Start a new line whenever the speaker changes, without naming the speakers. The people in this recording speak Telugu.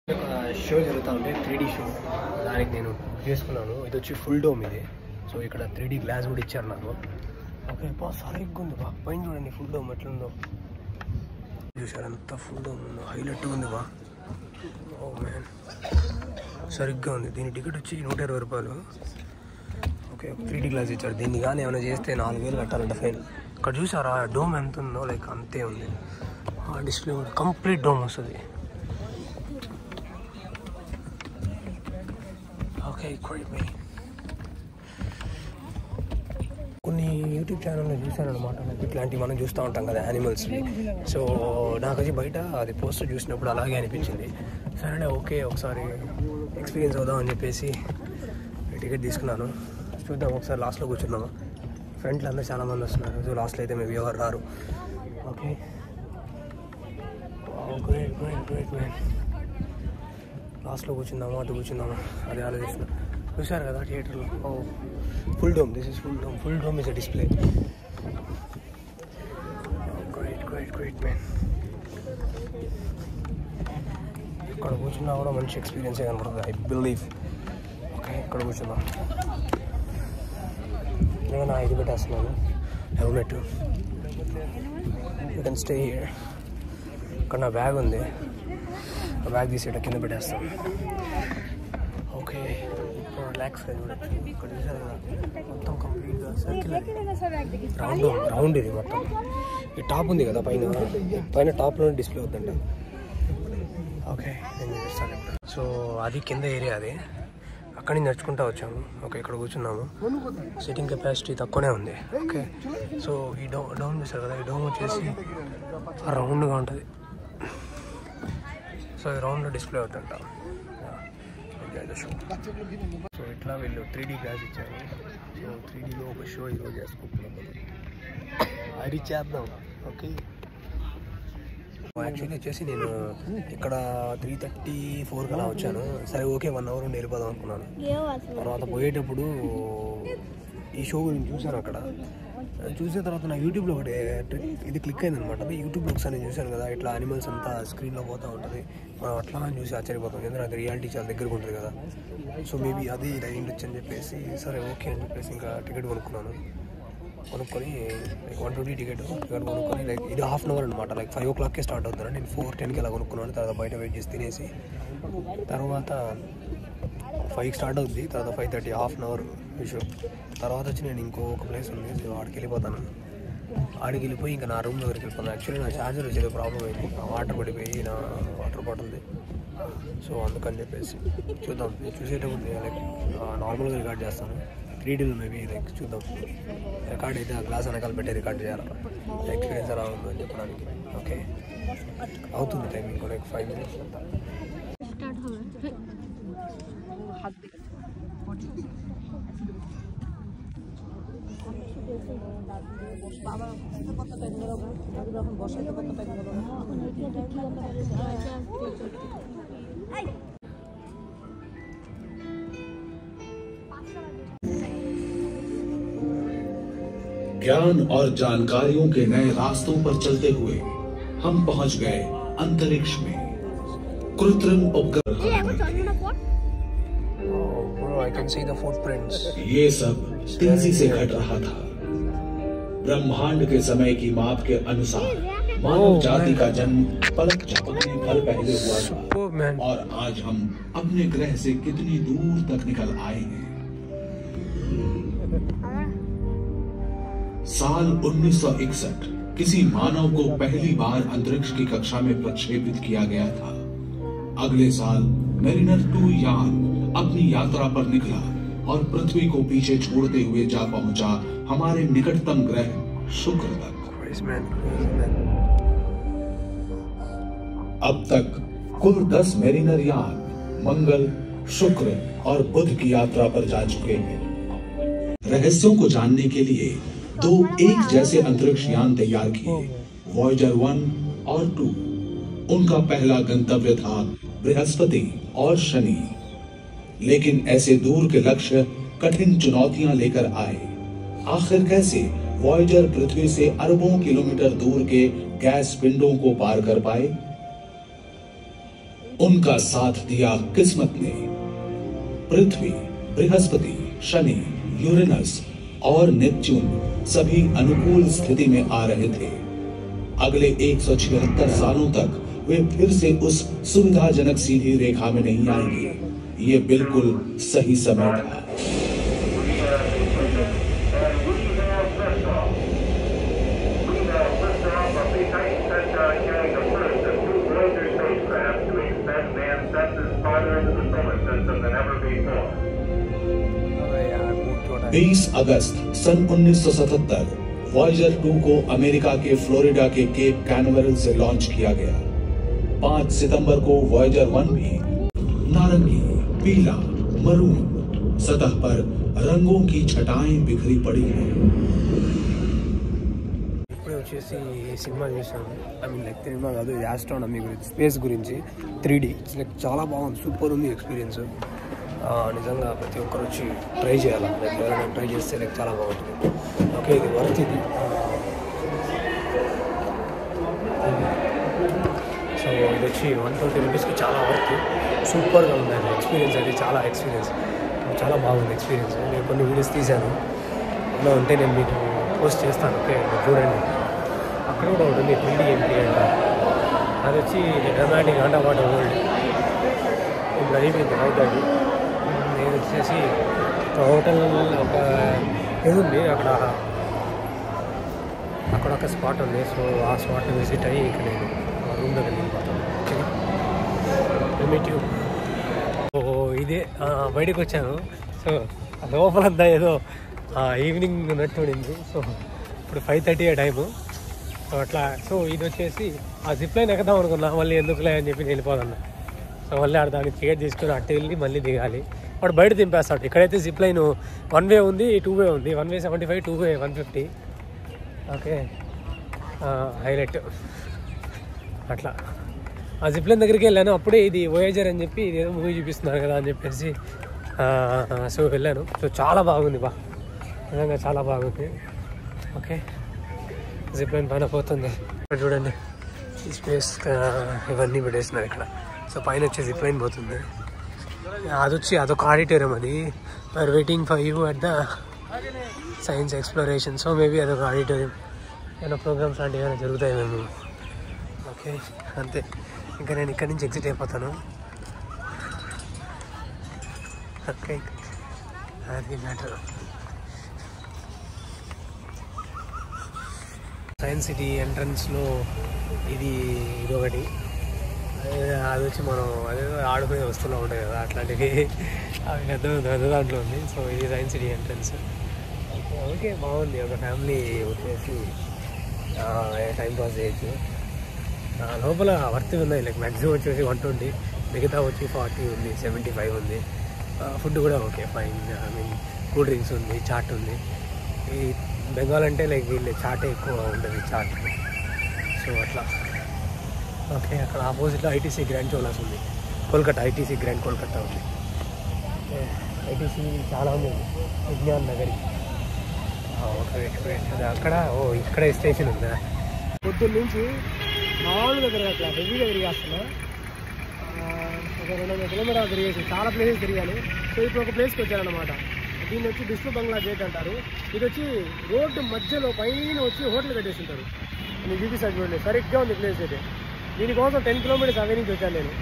షో జరుగుతూ ఉంటే 3D షో దానికి నేను చేసుకున్నాను. ఇది వచ్చి ఫుల్ డోమ్ ఇది. సో ఇక్కడ 3D గ్లాస్ కూడా ఇచ్చారు నాకు. ఓకే బా సరిగ్గా ఉంది బా. పైన చూడండి ఫుల్ డోమ్ ఎట్లుందో చూసారు, అంత ఫుల్ డోమ్ ఉందో, హైలైట్గా ఉంది బా. ఓ మ్యాన్ సరిగ్గా ఉంది. దీని టికెట్ వచ్చి 120 రూపాయలు. ఓకే 3D గ్లాస్ ఇచ్చారు. దీన్ని కానీ ఏమైనా చేస్తే 4000 కట్టాలంట ఫైన్. ఇక్కడ చూసారా డోమ్ ఎంత ఉందో, లైక్ అంతే ఉంది. డిస్ప్లే కూడా కంప్లీట్ డోమ్ వస్తుంది. ఓకే కొన్ని యూట్యూబ్ ఛానల్లో చూసాను అనమాట. ఇట్లాంటివి మనం చూస్తూ ఉంటాం కదా యానిమల్స్ని. సో నాకు వచ్చి బయట అది పోస్టర్ చూసినప్పుడు అలాగే అనిపించింది. సరే ఓకే ఒకసారి ఎక్స్పీరియన్స్ అవుదాం అని చెప్పేసి టికెట్ తీసుకున్నాను. చూద్దాం ఒకసారి లాస్ట్లో కూర్చున్నాము. ఫ్రంట్లో అందరూ చాలామంది వస్తున్నారు. సో లాస్ట్లో అయితే మేబీ ఎవరు రారు. Okay great man. లాస్ట్లో కూర్చుందామా అటు కూర్చుందామా అది ఆలోచిస్తున్నాం. చూసారు కదా థియేటర్లో. ఓ full dome, this is full dome. Full dome is a display. Great man. ఇక్కడ కూర్చున్నా కూడా మంచి ఎక్స్పీరియన్స్ కనపడుతుంది ఐ బిలీవ్. ఓకే ఇక్కడ కూర్చుందాం. నేను నా ఇది పెట్టేస్తున్నాను helmet. You can stay here. ఇక్కడ నా బ్యాగ్ ఉంది, ఆ బ్యాగ్ తీసేట కింద పెట్టేస్తాం. ఓకే ఇప్పుడు రిలాక్స్గా చూడచ్చు. ఇక్కడ చూసారు కదా మొత్తం కంప్లీట్గా సర్కిల్ రౌండ్ ఇది మొత్తం. ఈ టాప్ ఉంది కదా పైన టాప్లోనే డిస్ప్లే అవుతుందంట. ఓకే నేను చూపిస్తాను ఇప్పుడు. సో అది కింద ఏరియా అది. అక్కడి నుంచి నడుచుకుంటూ వచ్చాము. ఓకే ఇక్కడ కూర్చున్నాము. సిట్టింగ్ కెపాసిటీ తక్కువనే ఉంది. ఓకే సో ఈ డౌన్ చేస్తారు కదా, ఈ డౌన్ వచ్చేసి రౌండ్గా ఉంటుంది. సో ఈ రౌండ్లో డిస్ప్లే అవుతుంట. సో ఇట్లా వీళ్ళు 3D గ్లాస్ ఇచ్చారు. సో 3Dలో ఒక షో ఈరోజు చేసుకుంటున్నాము. అది చేద్దాం. ఓకే యాక్చువల్లీ వచ్చేసి నేను ఇక్కడ 3:34 కలా వచ్చాను. సరే ఓకే 1 అవర్ ఉండి వెళ్ళిపోదాం అనుకున్నాను. తర్వాత పోయేటప్పుడు ఈ షో గురించి చూసాను. అక్కడ చూసిన తర్వాత నా యూట్యూబ్లో ఒకటి ఇది క్లిక్ అయింది అనమాట. యూట్యూబ్లో ఒకసారి నేను చూశాను కదా ఇట్లా అనిమల్స్ అంతా స్క్రీన్లో పోతూ ఉంటుంది. మనం అట్లా అని చూసి ఆశ్చర్యపోతాం, ఎందుకంటే అది రియాలిటీ చాలా దగ్గరకు ఉంటుంది కదా. సో మేబీ అది ఇది అయ్యిండొచ్చు అని చెప్పేసి సరే ఓకే అని చెప్పేసి ఇంకా టికెట్ కొనుక్కున్నాను. కొనుక్కొని లైక్ 120 టికెట్ కొనుక్కొని లైక్ ఇది హాఫ్ అన్ అవర్ అనమాట. లైక్ 5 o'clockకే స్టార్ట్ అవుతుంది. నేను 4:10కి అలా కొనుక్కున్నాను. తర్వాత బయట వెయిట్ చేసి తినేసి తర్వాత 5కి స్టార్ట్ అవుతుంది. తర్వాత 5:30 హాఫ్ అన్ అవర్ షో. తర్వాత వచ్చి నేను ఇంకొక ప్లేస్ ఉంది, సో ఆడికి వెళ్ళిపోతాను. ఆడికి వెళ్ళిపోయి ఇంకా నా రూమ్ దగ్గరికి వెళ్ళిపోతాను. యాక్చువల్లీ నా ఛార్జర్ వచ్చేది ప్రాబ్లం అయింది, వాటర్ పడిపోయి నా వాటర్ బాటిల్ది. సో అందుకని చెప్పేసి చూద్దాం. చూసేటప్పుడు లైక్ నార్మల్గా రికార్డ్ చేస్తాను. 3Dలో మేబీ లైక్ చూద్దాం. రికార్డ్ అయితే ఆ గ్లాస్ వెనకాల పెట్టి రికార్డ్ చేయాలి. ఎక్స్పీరియన్స్ ఎలా ఉందో అని చెప్పడానికి. ఓకే అవుతుంది టైం ఇంకో లైక్ 5 minutes.
ज्ञान और जानकारियों के नए रास्तों पर चलते हुए हम पहुंच गए अंतरिक्ष में। कृत्रिम उपग्रह
I can see the footprints.
ये सब तेजी से घट रहा था। ब्रह्मांड के समय की माप के अनुसार मानव जाति का जन्म पलक झपकने भर पहले हुआ था। और आज हम अपने ग्रह से कितनी दूर तक निकल आए हैं। साल 1961 किसी मानव को पहली बार अंतरिक्ष की कक्षा में प्रक्षेपित किया गया था। अगले साल मेरिनर 2 यान अपनी यात्रा पर निकला और पृथ्वी को पीछे छोड़ते हुए जा पहुंचा हमारे निकटतम ग्रह शुक्र तक। अब तक कुल 10 मेरिनर यान मंगल, शुक्र और बुध की यात्रा पर जा चुके हैं। रहस्यों को जानने के लिए 2 एक जैसे अंतरिक्ष यान तैयार किए, वॉयेजर 1 और 2। उनका पहला गंतव्य था बृहस्पति और शनि। लेकिन ऐसे दूर के लक्ष्य कठिन चुनौतियां लेकर आए। आखिर कैसे वॉयेजर पृथ्वी से अरबों किलोमीटर दूर के गैस पिंडों को पार कर पाए? उनका साथ दिया किस्मत ने। पृथ्वी, बृहस्पति, शनि, यूरेनस और नेपच्यून सभी अनुकूल स्थिति में आ रहे थे। अगले 176 सालों तक वे फिर से उस सुविधाजनक सीधी रेखा में नहीं आएंगे। ये बिल्कुल सही समय था। बीस अगस्त सन 1977 वॉयेजर 2 को अमेरिका के फ्लोरिडा के केप कैनवेरल से लॉन्च किया गया। 5 सितंबर को वॉयेजर 1 भी नारंगी, पीला, मरून, सतह पर रंगों की छटाएं बिखरी पड़ी हैं।
ఇప్పుడే వచ్చేసి సినిమా చూసాను. ఐ మీన్ లైక్ సినిమా కాదు, ఇది ఆస్ట్రానమీ గురించి, స్పేస్ గురించి 3D. ఇట్స్ లైక్ చాలా బాగుంది, సూపర్ ఉంది ఎక్స్పీరియన్స్. నిజంగా ప్రతి ఒక్కరు వచ్చి ట్రై చేయాలి. లైక్ ఎవరైనా ట్రై చేస్తే లైక్ చాలా బాగుంటుంది. ఓకే, ఇది వర్త్ ఇది. సో ఇది వచ్చి 120 రూపీస్కి చాలా వర్త్. సూపర్గా ఉంది ఎక్స్పీరియన్స్. అయితే చాలా బాగుంది ఎక్స్పీరియన్స్. నేను కొన్ని వీడియోస్ తీశాను, అలా ఉంటే నేను మీకు పోస్ట్ చేస్తాను. ఓకే, చూడండి. అక్కడ కూడా ఉంటుంది 3D ఎంట్రీ అంట. అది వచ్చి డ్రామాటిక్ అండర్ వాటర్ వరల్డ్. ఇప్పుడు అయిపోయింది హైదరాబాద్. నేను వచ్చేసి హోటల్ ఒక ఇది ఉంది, అక్కడ ఒక స్పాట్ ఉంది. సో ఆ స్పాట్ని విజిట్ అయ్యి ఇక్కడ నేను రూమ్ దగ్గర వెళ్ళిపోతాను. Meet you. సో ఇదే బయటకు వచ్చాను. సో లోపలంతా ఏదో ఈవినింగ్ ఉన్నట్టు ఉండింది. సో ఇప్పుడు 5:30 టైము. సో అట్లా. సో ఇది వచ్చేసి ఆ జిప్ లైన్ ఎక్కుదాం అనుకున్నా, మళ్ళీ ఎందుకులే అని చెప్పి వెళ్ళిపోదన్నా. సో మళ్ళీ దాన్ని టికెట్ తీసుకుని అట్టు వెళ్ళి మళ్ళీ దిగాలి. వాడు బయట దింపేస్తాడు. ఇక్కడైతే జిప్ లైన్ 1 వే ఉంది, 2 వే ఉంది. 1 వే 75, 2 వే 150. Okay, highlight. అట్లా ఆ జిప్ లైన్ దగ్గరికి వెళ్ళాను. అప్పుడే ఇది వోయేజర్ అని చెప్పి ఇది ఏదో మూవీ చూపిస్తున్నారు కదా అని చెప్పేసి సో వెళ్ళాను. సో చాలా బాగుంది, నిజంగా చాలా బాగుంది. ఓకే, జిప్ లైన్ పైన పోతుంది. ఇక్కడ చూడండి, ఈ స్పేస్ ఇవన్నీ పెట్టేస్తున్నారు ఇక్కడ. సో పైన వచ్చే జిప్ లైన్ పోతుంది. అది వచ్చి అదొక ఆడిటోరియం. అది are waiting for you at the science exploration. So maybe అదొక ఆడిటోరియం. ఏమైనా ప్రోగ్రామ్స్ లాంటివి ఏమైనా జరుగుతాయి మేము. ఓకే, అంతే. ఇంకా నేను ఇక్కడి నుంచి ఎగ్జిట్ అయిపోతాను. ఓకే, అది మ్యాటర్. సైన్స్ సిటీ ఎంట్రన్స్లో ఇదొకటి. అది వచ్చి మనం అదేదో ఆడుకునే వస్తువులు ఉంటాయి కదా, అట్లాంటివి అవి పెద్ద దాంట్లో ఉంది. సో ఇది సైన్స్ సిటీ ఎంట్రన్స్. ఓకే, బాగుంది. ఒక ఫ్యామిలీ వచ్చేసి టైం పాస్ చేయొచ్చు. లోపల వర్త్ ఉన్నాయి. లైక్ మ్యాక్సిమం వచ్చేసి 120, మిగతా వచ్చి 40 ఉంది, 75 ఉంది. ఫుడ్ కూడా okay, fine. I mean cool drinks ఉంది, చాట్ ఉంది. ఈ బెంగాల్ అంటే లైక్ వీళ్ళు చాటే ఎక్కువ ఉంటుంది, చాట్. సో అట్లా. ఓకే, అక్కడ ఆపోజిట్లో ఐటీసీ గ్రాండ్ చోలాస్ ఉంది. కోల్కతా ఐటీసీ గ్రాండ్ కోల్కతా ఉంది. ఐటీసీ చాలా ఉంది, విజ్ఞాన్ నగరి. ఓకే, అక్కడ ఇక్కడే స్టేషన్ ఉందా. పొద్దున్న నుంచి మామూలుగా తిరగట్లా, హెవీగా తిరిగేస్తున్నా. ఒక 200 కిలోమీటర్లు తిరిగేసి చాలా ప్లేసెస్ తిరిగాను. సో ఇప్పుడు ఒక ప్లేస్కి వచ్చానమాట. దీన్ని వచ్చి విష్ణు బంగ్లా గేట్ అంటారు. ఇది వచ్చి రోడ్డు మధ్యలో పైన వచ్చి హోటల్ కట్టేసి ఉంటారు. నేను చూపిస్తాను చూడండి, సరిగ్గా ఉంది ప్లేస్ అయితే. దీనికోసం 10 కిలోమీటర్స్ అవే నుంచి వచ్చాను నేను.